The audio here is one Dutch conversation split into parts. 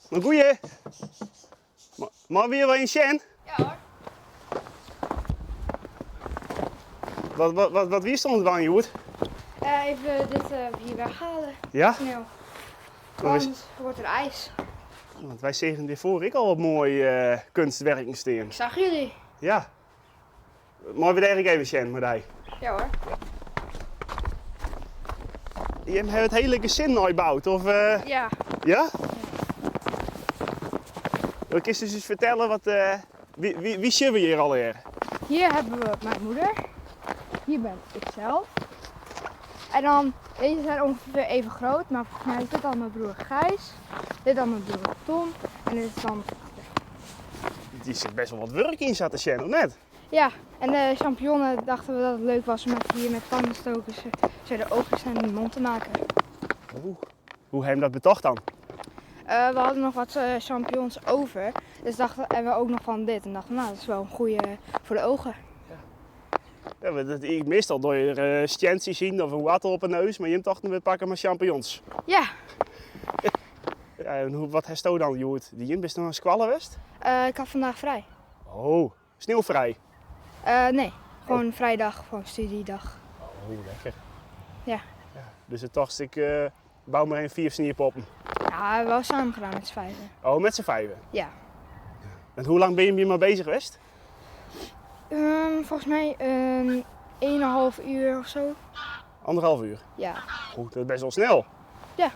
Een goeie. Maar weer wel een Sjen? Ja hoor. Wat wie stond het aan, Joert? Even dit hier weghalen. Ja? Sneeuw. Dan is- Anders wordt er ijs. Want wij zagen weer vorige al wat mooi kunstwerken staan. Ik zag jullie. Ja. Maar we eigenlijk even Sjen met hij. Ja hoor. Je hebt het hele gezin gebouwd, of? Ja. Ja? Wil ik eens eens vertellen wat, wie zien we hier alweer? Hier hebben we mijn moeder. Hier ben ik zelf. En dan, deze zijn ongeveer even groot, maar volgens mij is dit dan mijn broer Gijs. Dit dan mijn broer Tom. En dit is dan... Die zit best wel wat werk in, zat de Sjen, of net? Ja, en de champignonnen dachten we dat het leuk was om even hier met tandenstokers zo de oogjes en de mond te maken. Hoe heb je dat bedacht dan? We hadden nog wat champignons over, dus dachten en we ook nog van dit. En dachten, nou, dat is wel een goede voor de ogen. Ja, meestal door je stjensie zien of een water op een neus, maar je dacht we pakken maar champignons. Ja, Ja, en wat heeft je dan, Joert? Die je best nog een squallenwest? ik had vandaag vrij. Oh, sneeuwvrij. Nee, gewoon vrijdag, gewoon studiedag. Oh, lekker. Ja. Dus het dacht ik, bouw maar een 4 sneeuwpoppen. Ja, wel samen gedaan met z'n vijven. Oh, met z'n vijven. Ja. En hoe lang ben je hier maar bezig geweest? Volgens mij 1,5 uur of zo. 1,5 uur. Ja, Goed, dat is best wel snel. Ja.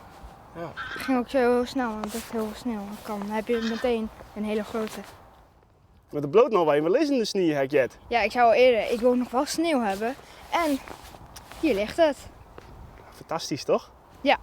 Ja. het ging ook zo heel snel, want echt heel snel. Dan heb je meteen een hele grote. Met de bloot nog wel eens in de sneeuw, heb je het. Ja, ik zou al eerder, ik wil nog wel sneeuw hebben. En hier ligt het. Fantastisch, toch? Ja.